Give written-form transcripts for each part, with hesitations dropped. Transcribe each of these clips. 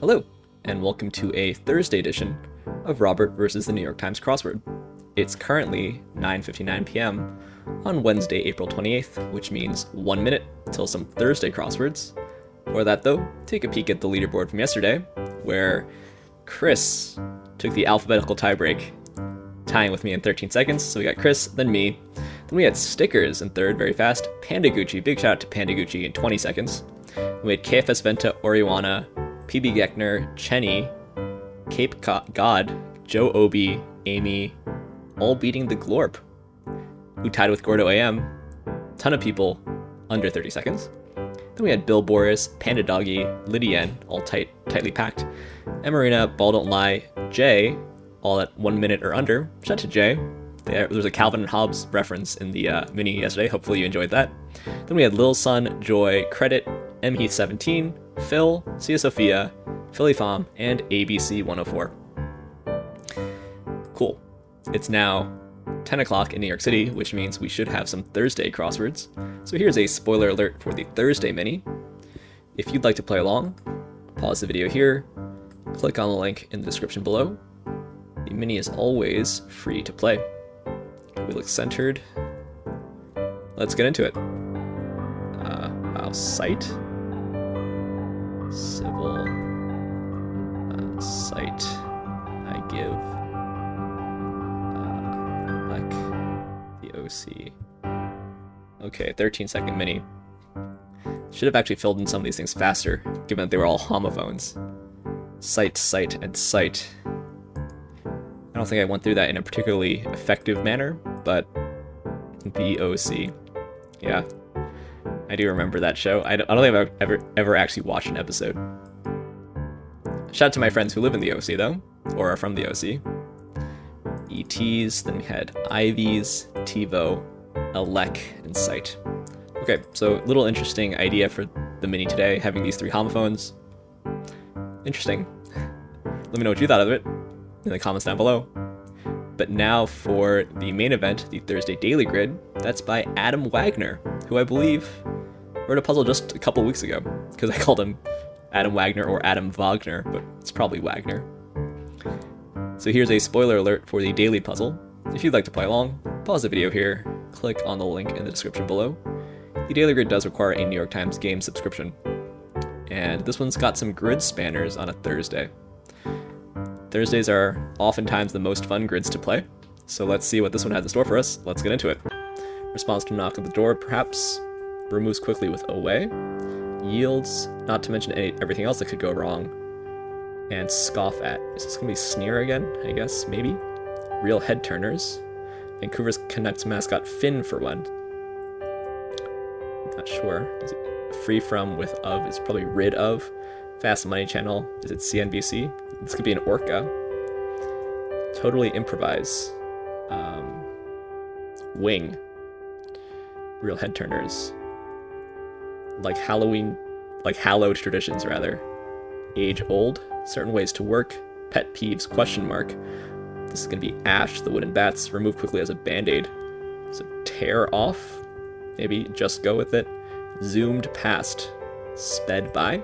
Hello, and welcome to a Thursday edition of Robert versus the New York Times Crossword. It's currently 9:59 p.m. on Wednesday, April 28th, which means 1 minute till some Thursday crosswords. For that though, take a peek at the leaderboard from yesterday, where Chris took the alphabetical tiebreak, tying with me in 13 seconds. So we got Chris, then me. Then we had stickers in third, very fast. Panda Gucci, big shout out to Panda Gucci in 20 seconds. We had KFS Venta, Oriwana, PB Geckner, Chenny, Cape God, Joe Obi, Amy, all beating the Glorp, who tied with Gordo AM. Ton of people under 30 seconds. Then we had Bill Boris, Panda Doggy, Lydian, all tightly packed, Emarina, Ball Don't Lie, Jay, all at 1 minute or under. Shout out to Jay. There was a Calvin and Hobbes reference in the mini yesterday. Hopefully you enjoyed that. Then we had Lil Sun, Joy, Credit, M Heath 17, Phil, Sia Sophia, Philly Fom, and ABC 104. Cool. It's now 10 o'clock in New York City, which means we should have some Thursday crosswords. So here's a spoiler alert for the Thursday mini. If you'd like to play along, pause the video here, click on the link in the description below. The mini is always free to play. We look centered. Let's get into it. Cite. Civil. Cite. I give. The OC. Okay, 13-second mini. Should have actually filled in some of these things faster, given that they were all homophones. Cite, cite, and cite. I don't think I went through that in a particularly effective manner, but BOC. Yeah, I do remember that show. I don't think I've ever actually watched an episode. Shout out to my friends who live in the OC, though, or are from the OC. ETs, then we had Ivies, TiVo, Elec, and Cite. Okay, so little interesting idea for the mini today, having these three homophones. Interesting. Let me know what you thought of it in the comments down below. But now for the main event, the Thursday Daily Grid. That's by Adam Wagner, who I believe wrote a puzzle just a couple weeks ago, because I called him Adam Wagner or Adam Wagner, but it's probably Wagner. So here's a spoiler alert for the daily puzzle. If you'd like to play along, pause the video here, click on the link in the description below. The Daily Grid does require a New York Times game subscription, and this one's got some grid spanners on a Thursday. Thursdays are oftentimes the most fun grids to play, so let's see what this one has in store for us. Let's get into it. Response to knock at the door, perhaps. Removes quickly with away. Yields, not to mention everything else that could go wrong. And scoff at. Is this going to be sneer again? I guess, maybe? Real head turners. Vancouver's Canucks mascot Finn for one. Not sure. Is it free from with of? It's probably rid of. Fast Money Channel. Is it CNBC? This could be an orca. Totally improvise. Wing. Real head turners. Like Halloween, like hallowed traditions rather. Age old. Certain ways to work. Pet peeves, question mark. This is going to be Ash, the wooden bats. Remove quickly as a band-aid. So tear off. Maybe just go with it. Zoomed past. Sped by.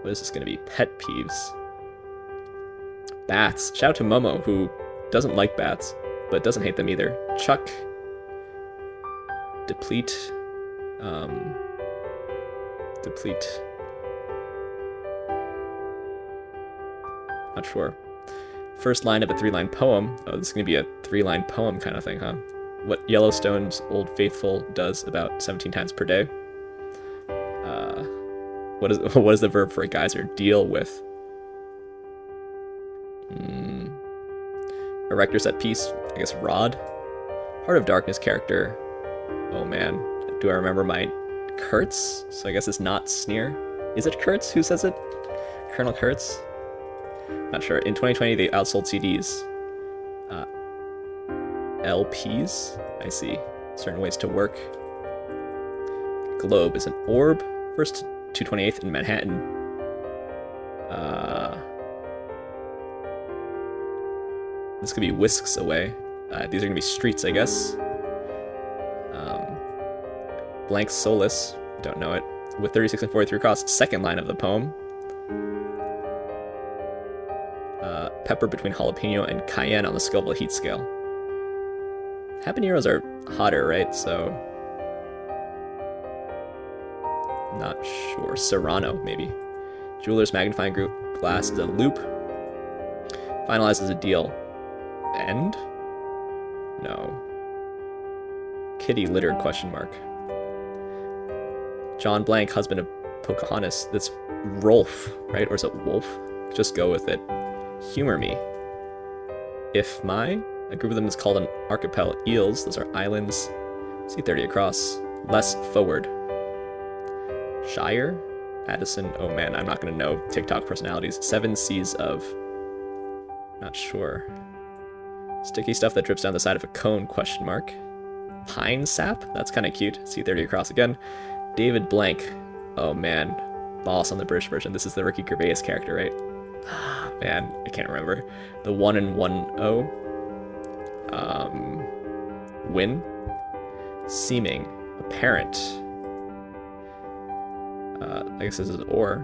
What is this going to be? Pet peeves. Bats. Shout out to Momo, who doesn't like bats, but doesn't hate them either. Chuck. Deplete. Deplete. Not sure. First line of a 3-line poem. Oh, this is going to be a 3-line poem kind of thing, huh? What Yellowstone's Old Faithful does about 17 times per day. What is the verb for a geyser? Deal with. Erector set piece. I guess rod. Heart of Darkness character. Oh man. Do I remember my KURTZ? So I guess it's not sneer. Is it KURTZ? Who says it? Colonel KURTZ? Not sure. In 2020, they outsold CDs. LPs? I see. Certain ways to work. Globe is an orb. First 228th in Manhattan. This could be whisks away. These are going to be streets, I guess. Blank Solace. Don't know it. With 36 and 43 across, second line of the poem. Pepper between jalapeno and cayenne on the Scoville heat scale. Habaneros are hotter, right? So, not sure. Serrano, maybe. Jeweler's magnifying group. Glass is a loop. Finalize is a deal. End? No. Kitty litter, question mark. John Blank, husband of Pocahontas. That's Rolfe, right? Or is it Wolf? Just go with it. Humor me. If my, a group of them is called an archipel. Eels, those are islands. C30 across. Less forward. Shire? Addison, oh man, I'm not gonna know TikTok personalities. 7 C's of, not sure. Sticky stuff that drips down the side of a cone, question mark. Pine sap? That's kind of cute. C30 across again. David Blank, oh man, boss on the British version. This is the Ricky Gervais character, right? Ah, man, I can't remember. The 1 and 1-0. Win. Seeming. Apparent. I guess this is or.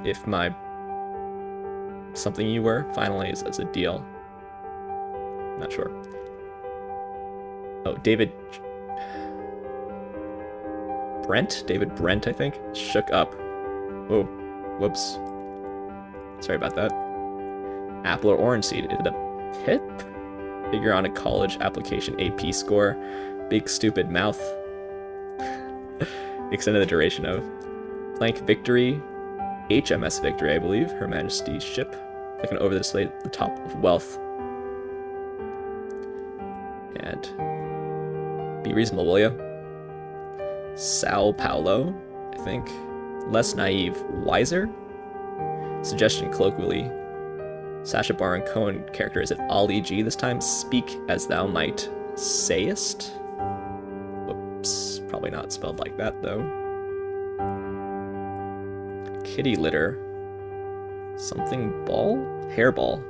If my something you were, finally is a deal. Not sure. Oh, David Brent, I think. Shook up. Oh, whoops. Sorry about that. Apple or orange seed. Is it a pip? Figure on a college application AP score. Big stupid mouth. Extended the duration of. Blank Victory. HMS Victory, I believe. Her Majesty's ship. Looking over the display at the top of wealth. And be reasonable, will ya? Sao Paulo, I think. Less naive. Wiser? Suggestion colloquially. Sacha Baron Cohen character. Is it ALIG this time? Speak as thou might sayest? Whoops. Probably not spelled like that, though. Kitty litter. Something ball? Hairball.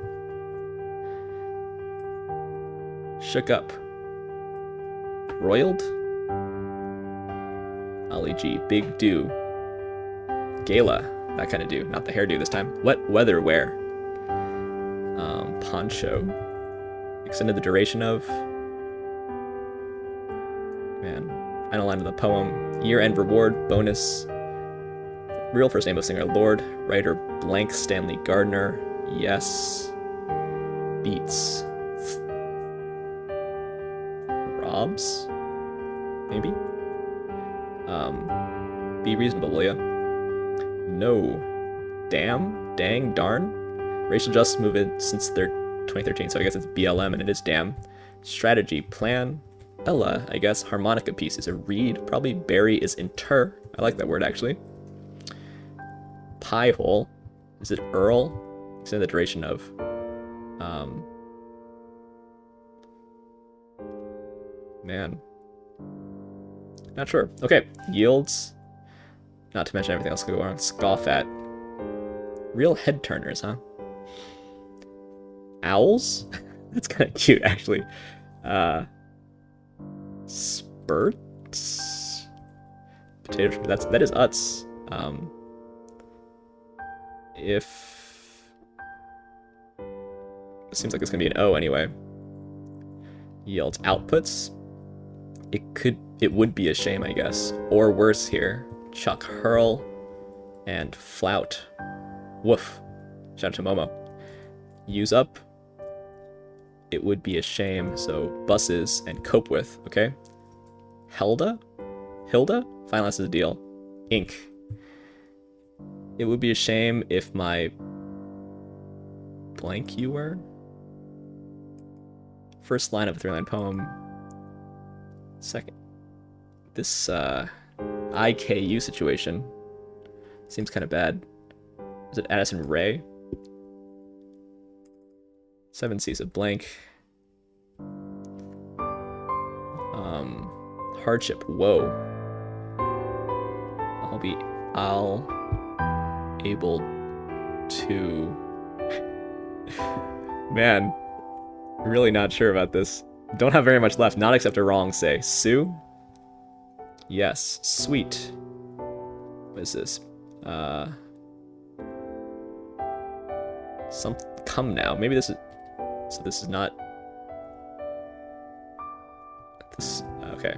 Shook up. Roiled? ALIG. Big do. Gala. That kind of do. Not the hairdo this time. Wet weather wear. Poncho. Extended the duration of. Man. Final line of the poem. Year-end reward. Bonus. Real first name of singer. Lord. Writer. Blank Stanley Gardner. Yes. Beats. Robs? Maybe? Be reasonable, will ya? No. Damn? Dang? Darn? Racial justice movement since 2013, so I guess it's BLM and it is damn. Strategy. Plan. Ella, I guess. Harmonica piece is a reed. Probably bury is inter. I like that word, actually. Pie hole. Is it ERLE? It's in the duration of. Man. Not sure. Okay. Yields. Not to mention everything else could go wrong. Scoff at. Real head turners, huh? Owls? That's kind of cute, actually. Spurts? Potato. That is Utz. If. It seems like it's gonna be an O anyway. Yields. Outputs. It would be a shame, I guess. Or worse here. Chuck, hurl, and flout. Woof. Shout out to Momo. Use up. It would be a shame, so buses and cope with, okay? HILDA? Finalize the deal. Ink. It would be a shame if my blank you were. First line of a 3-line poem. Second. This IKU situation seems kind of bad. Is it Addison Rae? 7 C's of blank. Hardship. Whoa. I'll able to. Man, really not sure about this. Don't have very much left. Not except a wrong say. Sue? Yes. Sweet. What is this? come now. Maybe this is, so this is not, this, okay.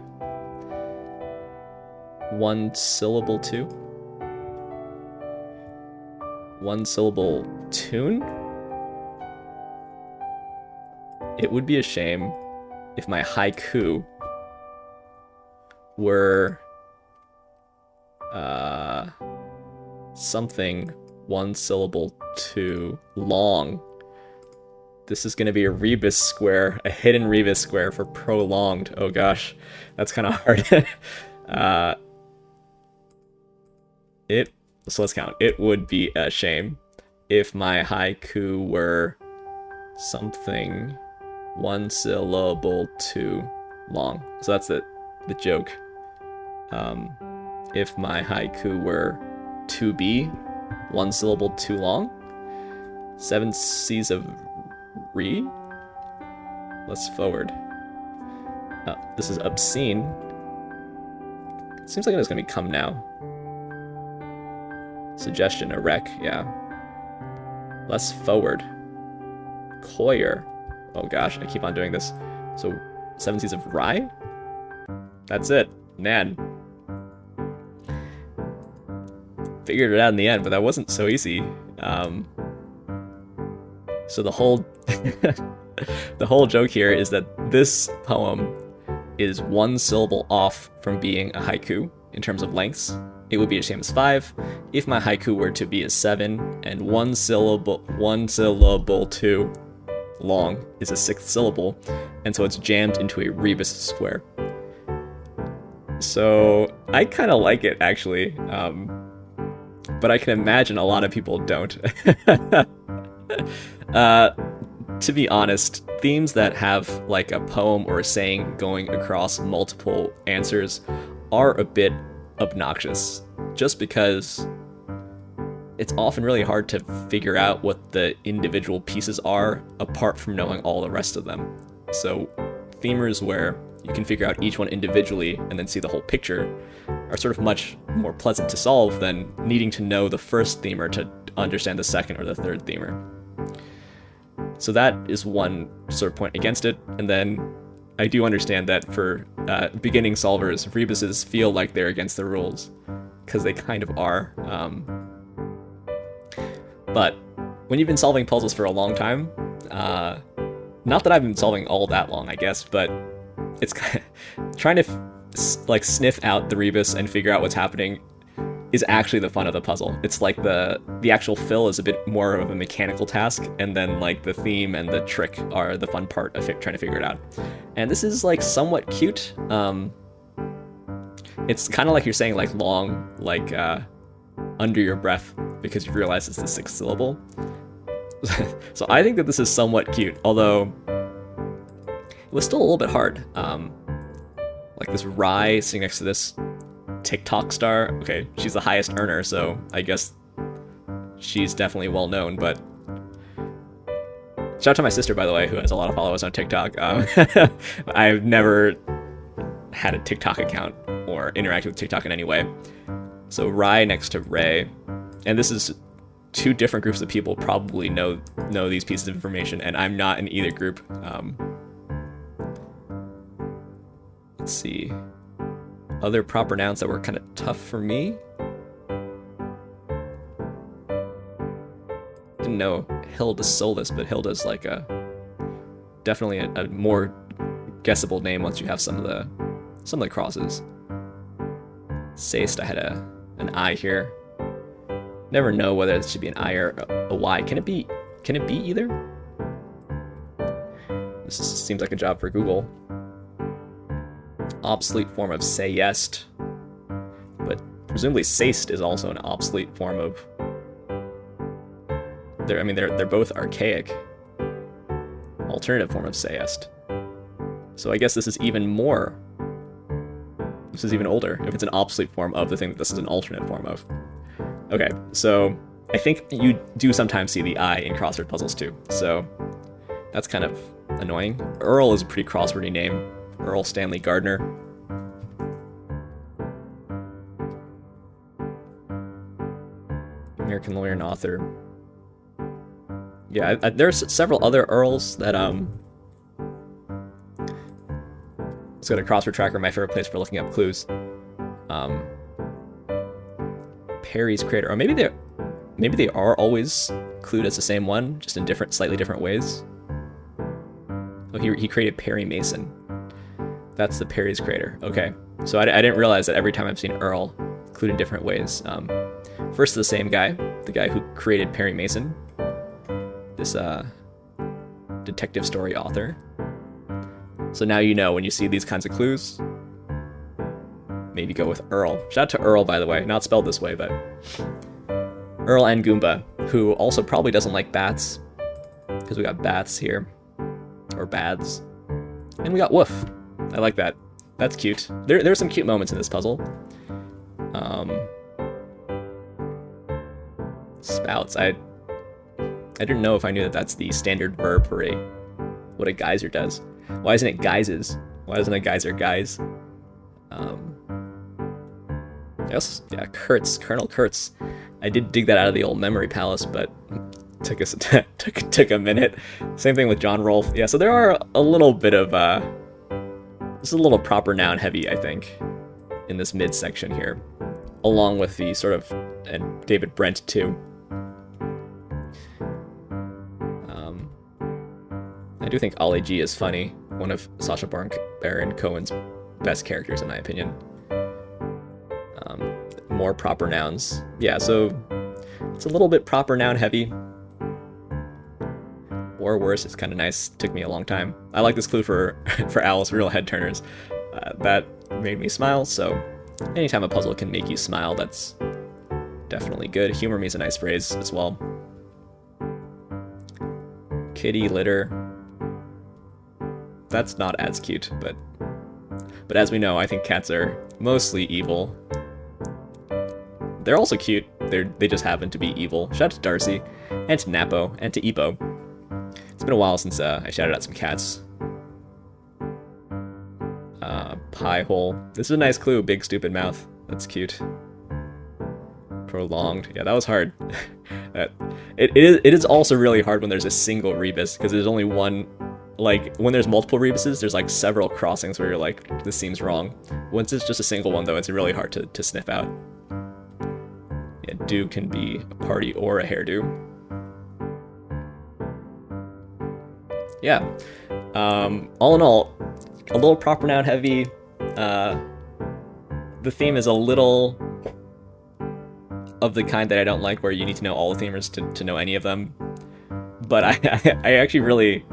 One syllable two? One syllable tune? It would be a shame if my haiku were something one syllable too long. This is gonna be a rebus square, a hidden rebus square for prolonged. Oh gosh, that's kind of hard. So let's count. It would be a shame if my haiku were something one syllable too long. So that's the joke. If my haiku were to be one syllable too long. 7 C's of RHYE. Let's forward. This is obscene. It seems like it's gonna be come now. Suggestion, a wreck, yeah. Less forward. Coyer. Oh gosh, I keep on doing this. So 7 C's of RHYE? That's it. Man. Figured it out in the end, but that wasn't so easy. So the whole the whole joke here is that this poem is one syllable off from being a haiku in terms of lengths. It would be the same as 5 if my haiku were to be a 7, and one syllable too long is a 6th syllable, and so it's jammed into a rebus square. So I kind of like it actually, but I can imagine a lot of people don't. To be honest, themes that have like a poem or a saying going across multiple answers are a bit obnoxious, just because it's often really hard to figure out what the individual pieces are apart from knowing all the rest of them. So themers where you can figure out each one individually and then see the whole picture are sort of much more pleasant to solve than needing to know the first themer to understand the second or the third themer. So that is one sort of point against it. And then I do understand that for beginning solvers, rebuses feel like they're against the rules, because they kind of are. But when you've been solving puzzles for a long time, not that I've been solving all that long, I guess, but it's kind of trying to like sniff out the rebus and figure out what's happening is actually the fun of the puzzle. It's like the actual fill is a bit more of a mechanical task, and then like the theme and the trick are the fun part of trying to figure it out. And this is like somewhat cute. It's kind of like you're saying like long, like under your breath, because you realize it's the 6th syllable. So I think that this is somewhat cute, although it was still a little bit hard. Like this RHYE sitting next to this TikTok star. Okay, she's the highest earner, so I guess she's definitely well known, but shout out to my sister, by the way, who has a lot of followers on TikTok. I've never had a TikTok account or interacted with TikTok in any way. So RHYE next to Ray, and this is 2 different groups of people probably know these pieces of information, and I'm not in either group. Let's see. Other proper nouns that were kind of tough for me. Didn't know HILDA solus, but HILDA's like definitely a more guessable name once you have some of the crosses. Saced, I had an I here. Never know whether it should be an I or a Y. Can it be either? This seems like a job for Google. Obsolete form of sayest, but presumably saced is also an obsolete form of. They're both archaic. Alternative form of sayest. So I guess this is even more. This is even older if it's an obsolete form of the thing that this is an alternate form of. Okay, so I think you do sometimes see the I in crossword puzzles too, so that's kind of annoying. Earl is a pretty crosswordy name. Earl Stanley Gardner. American lawyer and author. Yeah, there's several other ERLEs that let's go to Crossword Tracker, my favorite place for looking up clues. Perry's Crater, or maybe they are always clued as the same one, just in slightly different ways. Oh, he created Perry Mason. That's the Perry's Crater. Okay, so I didn't realize that every time I've seen ERLE clued in different ways. First, the same guy, the guy who created Perry Mason, this detective story author. So now you know when you see these kinds of clues, maybe go with ERLE. Shout out to ERLE, by the way. Not spelled this way, but ERLE and Goomba, who also probably doesn't like bats, because we got bats here, or bads, and we got woof. I like that. That's cute. There's some cute moments in this puzzle. Spouts. I didn't know if I knew that that's the standard verb for what a geyser does. Why isn't it geysers? Why isn't a geyser guys? Yes, yeah, KURTZ, Colonel KURTZ. I did dig that out of the old memory palace, but took a minute. Same thing with John ROLFE. Yeah, so there are a little bit of this is a little proper noun heavy, I think, in this mid section here, along with the sort of, and David BRENT too. I do think ALIG is funny, one of Sacha Baron Cohen's best characters in my opinion. More proper nouns. Yeah, so it's a little bit proper noun heavy. Or worse, it's kind of nice. Took me a long time. I like this clue for Alice, real head turners. That made me smile, so anytime a puzzle can make you smile, that's definitely good. Humor me is a nice phrase as well. Kitty litter. That's not as cute, but as we know, I think cats are mostly evil. They're also cute. They just happen to be evil. Shout out to Darcy, and to Napo, and to Epo. It's been a while since I shouted out some cats. Pie hole. This is a nice clue. Big stupid mouth. That's cute. Prolonged. Yeah, that was hard. It is also really hard when there's a single rebus, because there's only one. Like, when there's multiple rebuses, there's like several crossings where you're like, this seems wrong. Once it's just a single one, though, it's really hard to sniff out. Yeah, do can be a party or a hairdo. Yeah. All in all, a little proper noun heavy. The theme is a little of the kind that I don't like, where you need to know all the themers to know any of them. But I actually really,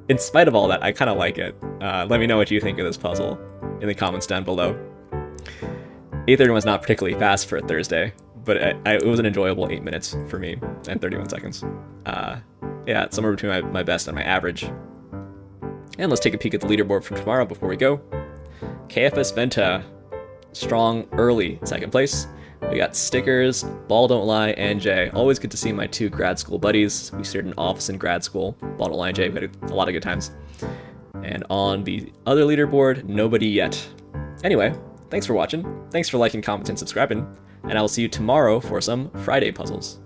in spite of all that, I kind of like it. Let me know what you think of this puzzle in the comments down below. 8:31 was not particularly fast for a Thursday, but it was an enjoyable 8 minutes for me, and 31 seconds. Yeah, it's somewhere between my best and my average. And let's take a peek at the leaderboard from tomorrow before we go. KFS Venta, strong early second place. We got Stickers, Ball Don't Lie, and Jay. Always good to see my two grad school buddies. We shared an office in grad school. Ball Don't Lie and Jay, we had a lot of good times. And on the other leaderboard, nobody yet. Anyway, thanks for watching. Thanks for liking, commenting, and subscribing. And I will see you tomorrow for some Friday puzzles.